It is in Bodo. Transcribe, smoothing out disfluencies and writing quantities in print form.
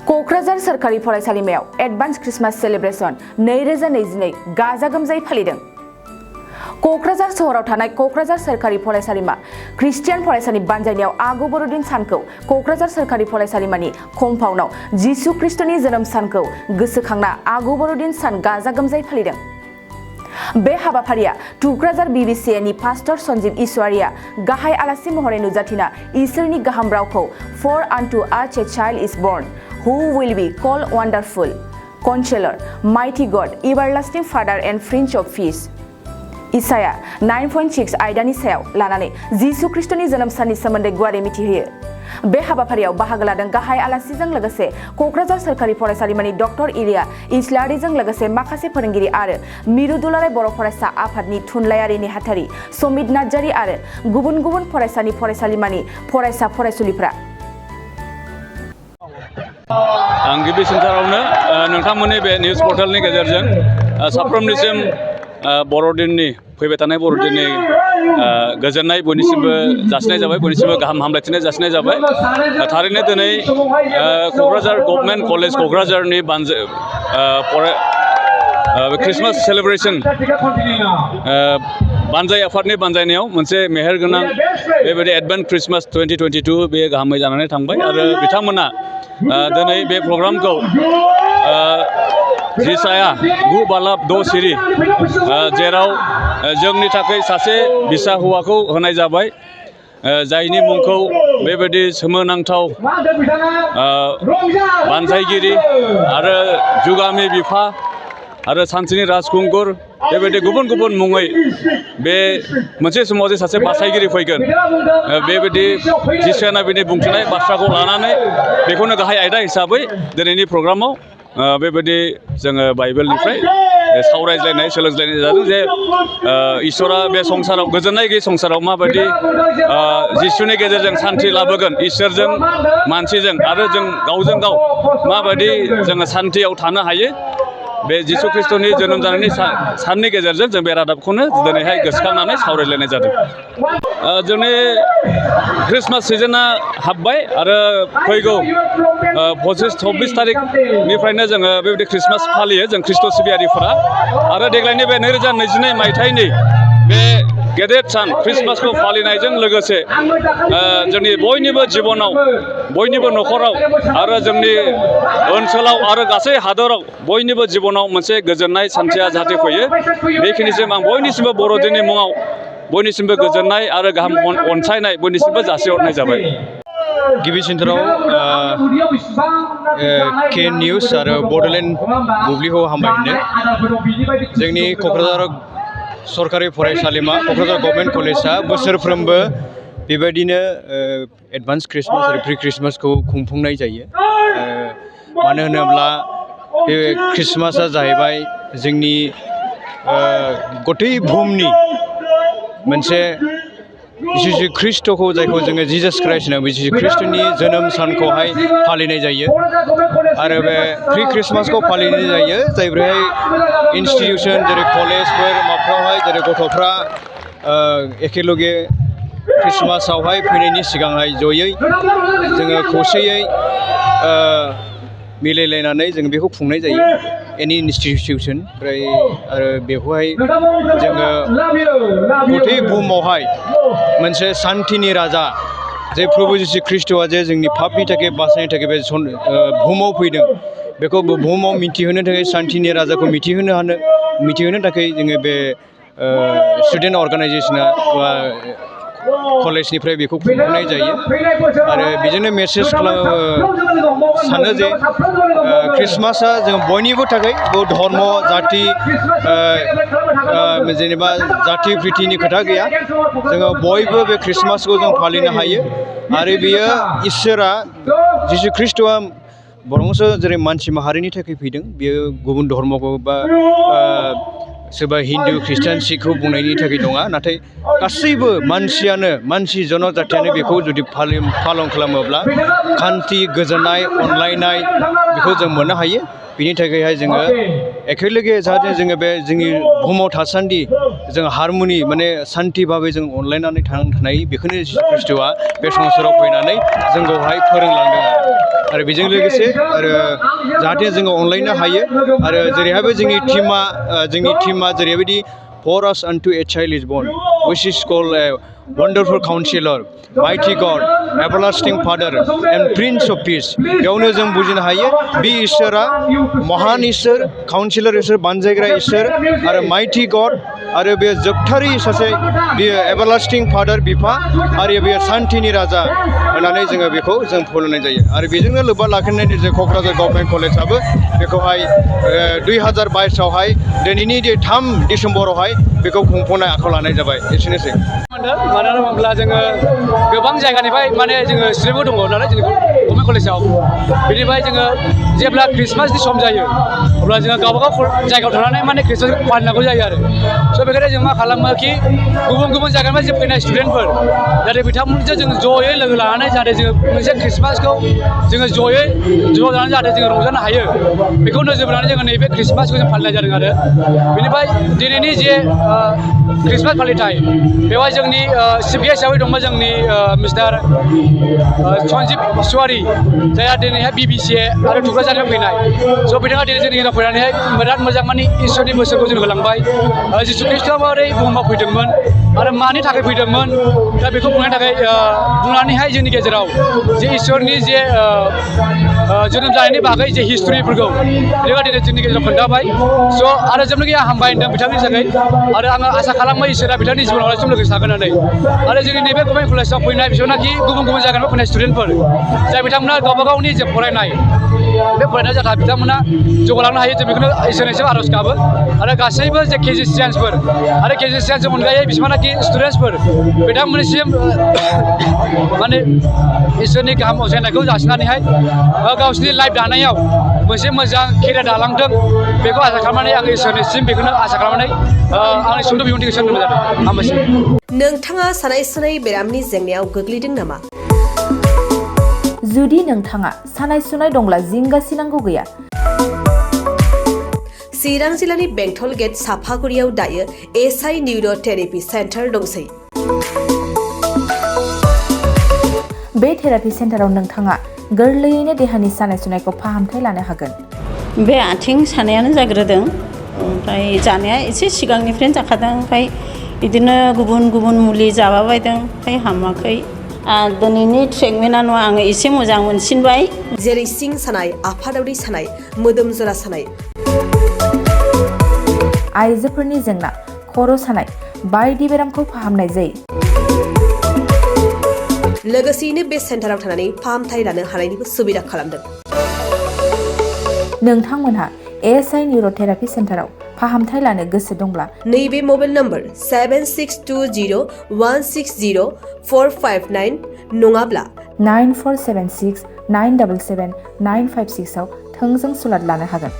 क'क्राझार सोरखारि फरायसालिमायाव एडभान्स क्रिसमास सेलिब्रेशन 2022 गाजा गोमजायै फालिदों। क'क्राझार सहराव थानाय क'क्राझार सोरखारि फरायसालिमा ख्रिस्टियान फरायसानि बानजायनायाव आगु बर'दिन सानखौ क'क्राझार सोरखारि फरायसालिमानि कम्पाउन्डआव जिसु ख्रिस्टनि जोनोम सानखौ गोसोखांना आगु बर'दिन सान गाजा गोमजायै फालिदों। बे हाबाफारिया टुक्राझार बीबीसीएनि पास्टर सन्जीब ईश्वरीया गाहाय आलासि महरै नुजाथिना इसोरनि गाहाम रावखौ For unto us a child is born, who will be called Wonderful, Counselor, Mighty God, Everlasting Father and Prince of Peace. Isaiah 9.6 आयदानि सायाव लानानै जिसु ख्रिस्टनि जोनोम साननि सोमोन्दै गुवारै मिथिहोयो। बे हाबाफारियाव बाहागो लादों गाहाय आलासिजों लोगोसे क'क्राझार सोरखारि फरायसालिमानि डक्टर इलिया इस्लारिजों लोगोसे माखासे फोरोंगिरि आरो मिरु दुलाराय बर' फरायसा आफादनि थुनलाइयारि नेहाथारि समित नार्जारी आरो गुबुन गुबुन फरायसालिमानि फरायसा फरायसुलिफ्रा। आं गिबि सेन्टारावनो नोंथांमोननि बे निउज पर्टेलनि गेजेरजों साफ्रोमनिसिम बर'दिननि फैबाय थानाय बर'दिननि गोजोननाय बयनिसिमबो जासिनाय जाबाय, बयनिसिमबो गाहाम हामलायथिनाय जासिनाय जाबाय। थारैनो दिनै क'क्राझार गभर्नमेन्ट कलेज क'क्राझारनि क्रिसमास सेलिब्रेशन बानजाय आफादनि बानजायनायाव मोनसे मेहेरगोनां बेबायदि एडभान्स क्रिसमास 2022 बे गाहामै जानानै थांबाय आरो बिथांमोना दिनै बे प्रग्रामखौ जिसाया 9 बालाब 6 सिरि जेराव जोंनि थाखाय सासे बिसा हौवाखौ होनाय जाबाय, जायनि मुंखौ बेबायदि सोमोनांथाव बानजायगिरि आरो जुगामि बिफा आरो सानसेनि राजखुंगुर बेबायदि गुबुन गुबुन मुङै बे मोनसे समाव जे सासे बासायगिरि फैगोन बेबायदि जिसाया बेनि बुंथिनाय बाथ्राखौ लानानै बेखौनो गाहाय आयदा हिसाबै दिनैनि प्रग्रामाव बेबायदि जोङो बाइबेलनिफ्राय सावरायज्लायनाय सोलोंज्लायनाय जादों जे इसोरा बे संसाराव गोजोननाय गैयै संसाराव माबायदि जिसुनि गेजेरजों सान्थि लाबोगोन, इसोरजों मानसिजों आरो जों गावजों गाव माबायदि जोङो सान्थियाव थानो हायो। बे जिसु ख्रिस्टनि जोनोम जानायनि साननि गेजेरजों जों बे रादाबखौनो दिनैहाय गोसोखांनानै सावरायलायनाय जादों। जोंनि ख्रिस्टमास सिजोना हाबबाय आरो फैगौ 25-26 तारिखनिफ्रायनो जोङो बेबायदि ख्रिस्टमास फालियो जों ख्रिस्ट' सिबियारिफोरा आरो देग्लायनि बे 2022 मायथाइनि बे गेदेर सान ख्रिस्टमासखौ फालिनायजों लोगोसे जोंनि बयनिबो जिबनाव, बयनिबो न'खराव आरो जोंनि ओनसोलाव आरो गासै हादराव बयनिबो जिबनाव मोनसे गोजोननाय सान्थिया जाहाथे फैयो, बेखिनिसिम आं बयनिसिमबो बर'दिननि मुङाव बयनिसिमबो गोजोननाय आरो गाहाम अनसायनाय बयनिसिमबो जासिहरनाय जाबाय। गिबि सेन्टाराव के निउज आरो बड'लेण्ड बुब्लिखौ हामबाय होनो। जोंनि क'क्राझार सरकारि फरायसालिमा क'क्राझार गभर्नमेन्ट कलेजआ बोसोरफ्रोमबो बेबायदिनो एडभान्स क्रिसमास आरो प्रि क्रिसमासखौ खुंफुंनाय जायो। मानो होनोब्ला बे क्रिसमासआ जाहैबाय जोंनि गथै बुहुमनि मोनसे जिसु ख्रिस्ट'खौ जायखौ जोङो जिजास क्राइस्ट होनो, जिसु ख्रिस्ट'नि जोनोम सानखौहाय फालिनाय जायो आरो बे प्रि क्रिसमासखौ फालिनाय जायो जायफोरहाय इनस्टिटिउसन जेरै कलेजफोर माफ्रावहाय जेरै गथ'फ्रा एखेलगे क्रिसमासावहाय फैनायनि सिगांहाय जयै जोङो खौसेयै मिलायलायनानै जों बेखौ खुंनाय जायो एनि इनस्टिटिउसन। ओमफ्राय आरो बेखौहाय जोङो गथै बुहुमावहाय मोनसे सान्थिनि राजा जे प्रभु जिसु ख्रिस्ट'आ जे जोंनि पापनि थाखाय बासायनो थाखाय बे बुहुमाव फैदों, बेखौ बुहुमाव मिथिहोनो थाखाय सान्थिनि राजाखौ मिथिहोनो थाखाय जोङो बे स्टुडेन्ट अर्गानाइजेसना बा कलेजनिफ्राय बेखौ खुंफुंनाय जायो आरो बेजोंनो मेसेज सानो जे क्रिसमासआ जों बयनिबो थाखाय धर्म जाति जेनेबा जाति प्रितिनि खोथा गैया, जोङो बयबो बे क्रिसमासखौ जों फालिनो हायो आरो बेयो इसोरा जिसु ख्रिस्ट'आ बरंसो जेरै मानसि माहारिनि थाखाय फैदों, बेयो गुबुन धर्मखौ बा सोरबा हिन्दु ख्रिस्टान सिखखौ बुंनायनि थाखाय नङा, नाथाय गासैबो मानसियानो मानसि जनजातियानो बेखौ जुदि पालन खालामोब्ला खान्थि गोजोननाय अनलायनाय बेखौ जों मोननो हायो। बिनि थाखायहाय जोङो एखेलगे जाहाथे जोङो बे जोंनि बुहुमाव थासान्दि जों हारमनि माने सान्थि भाबै जों अनलायनानै थांनानै थानाय, बेखौनो जिसु ख्रिस्ट'आ बे संसाराव फैनानै जोंखौहाय फोरोंलांदों आरो। आरो बेजों लोगोसे आरो जाहाथे जोङो अनलायनो हायो आरो जेरैहायबो जोंनि टीमा जेरैबायदि For us unto a child is born, which is called a wonderful counselor, mighty God, everlasting Father, and Prince of Peace. बेयावनो जों बुजिनो हायो बे इसोरा महान इसोर, काउन्सिलर इसोर, बानजायग्रा इसोर आरो माइटि गड आरो बे जोबथारि सासे बेयो एभारलास्टिं फादार बिफा आरो बेयो सान्थिनि राजा होननानै जोङो बेखौ जों खुलुमनाय जायो आरो बेजोंनो लोब्बा लाखिनानै जे क'क्राझार गभर्नमेन्ट कलेजाबो बेखौहाय 2022आवहाय दिनैनि 3 डिसेम्बरावहाय बेखौ खुंफुंनाय आखायाव लानाय जाबाय एसेनोसै मानो होनोब्ला जोङो गोबां जायगानिफ्राय माने जोङो स्टुडेन्टबो दङ नालाय जोंनि गभर्नमेन्ट कलेजाव बेनिफ्राय जोङो जेब्ला क्रिसमासनि सम जायो अब्ला जोङो गावबागाव जायगायाव थानानै माने क्रिसमास फालिनांगौ जायो आरो स' बेखायनो जों मा खालामो कि गुबुन गुबुन जायगानिफ्राय जे फैनाय स्टुडेन्टफोर जाहाथे बिथांमोनजों जों जयै लोगो लानानै जाहाथे जोङो मोनसे क्रिसमासखौ जोङो जयै ज' जानानै जाहाथे जोङो रंजानो हायो बेखौ नोजोर बोनानै जोङो नैबे क्रिसमासखौ जों फालिनाय जादों आरो बेनिफ्राय दिनैनि जे क्रिसमास फालिथाय बेवहाय जोंनि चिफ गेस्ट हिसाबै दंमोन जोंनि मिस्टार सन्जिब इसवारि जायहा दिनैहाय BBC आरो थुक्राझारनिफ्राय फैनाय स' बिथाङा दिनै जोंनि गेजेराव फैनानैहाय बिराद मोजां माने इसोरनि बोसोरखौ जों होलांबाय जिसु ख्रिस्ट'आ माबोरै बुहुमाव फैदोंमोन आरो मानि थाखाय फैदोंमोन दा बेखौ बुंनो थाखाय बुंनानैहाय जोंनि गेजेराव जे इसोरनि जे जोनोम जानायनि बागै जे हिस्ट'रिफोरखौ बिथाङा दिनै जोंनि गेजेराव खोन्थाबाय स' आरो जोबनो गैया हामबाय होनदों बिथांनि थाखाय आरो आङो आसा खालामो इसोरा बिथांनि जिबनाव अरायसम लोगोसे थागोन होननानै आरो जोंनि नैबे गभर्नमेन्ट कलेजाव फैनाय बिसोरनाखि गुबुन गुबुन जायगानिफ्राय फैनाय स्टुडेन्टफोर जाय बिथांमोना गावबा गावनि जे फरायनाय बे फरायनाय जाथा बिथांमोना जौगालांनो हायो जों बेखौनो इसोरनिसिम आर'ज गाबो आरो गासैबो जे केजि स्टुडेन्टसफोर आरो केजि स्टुडेन्टसनि अनगायै बिसिमानाखि स्टुडेन्टसफोर बिथांमोननिसिम माने इसोरनि गाहाम अनसायनायखौ जासिनानैहाय गावसोरनि लाइफ दानायाव मोनसे मोजां केरियार दालांथों बेखौ आसा खालामनानै आं इसोरनिसिम बेखौनो आसा खालामनानै आंनि सुंद' बिबुंथिखौ सोंदों जादों हामबायसै नोंथाङा सानाय सुनाय बेरामनि जेंनायाव गोग्लैदों नामा? जुदि नोंथाङा सानाय सुनाय दंब्ला जिंगासिनांगौ गैया चिरां जिल्लानि बेंटल गेट साफागुरियाव दायो SI निउर' थेरापि सेन्टार दंसै बे थेरापि सेन्टाराव नोंथाङा गोरलैयैनो देहानि सानाय सुनायखौ फाहामथाय लानो हागोन बे आथिं सानायानो जाग्रोदों ओमफ्राय जानाया एसे सिगांनिफ्रायनो जाखादों ओमफ्राय बिदिनो गुबुन गुबुन मुलि जाबाबायदों ओमफ्राय हामाखै दिनैनि ट्रिटमेन्टआ नङा आङो एसे मोजां मोनसिनबाय जेरै सिं सानाय आफादावरि सानाय मोदोम जरा सानाय आइजोफोरनि जेंना खर' सानाय बायदि बेरामखौ फाहामनाय जायो लोगोसेयैनो बे सेन्टाराव थानानै फाहामथाय लानो हानायनिबो सुबिदा खालामदों नोंथांमोनहा SI निउर' थेरापि सेन्टाराव फाहामथाय लानो गोसो दंब्ला नैबे मबाइल नम्बर 7620160459 नङाब्ला 9476977956 आव थोंजों सुलाद लानो हागोन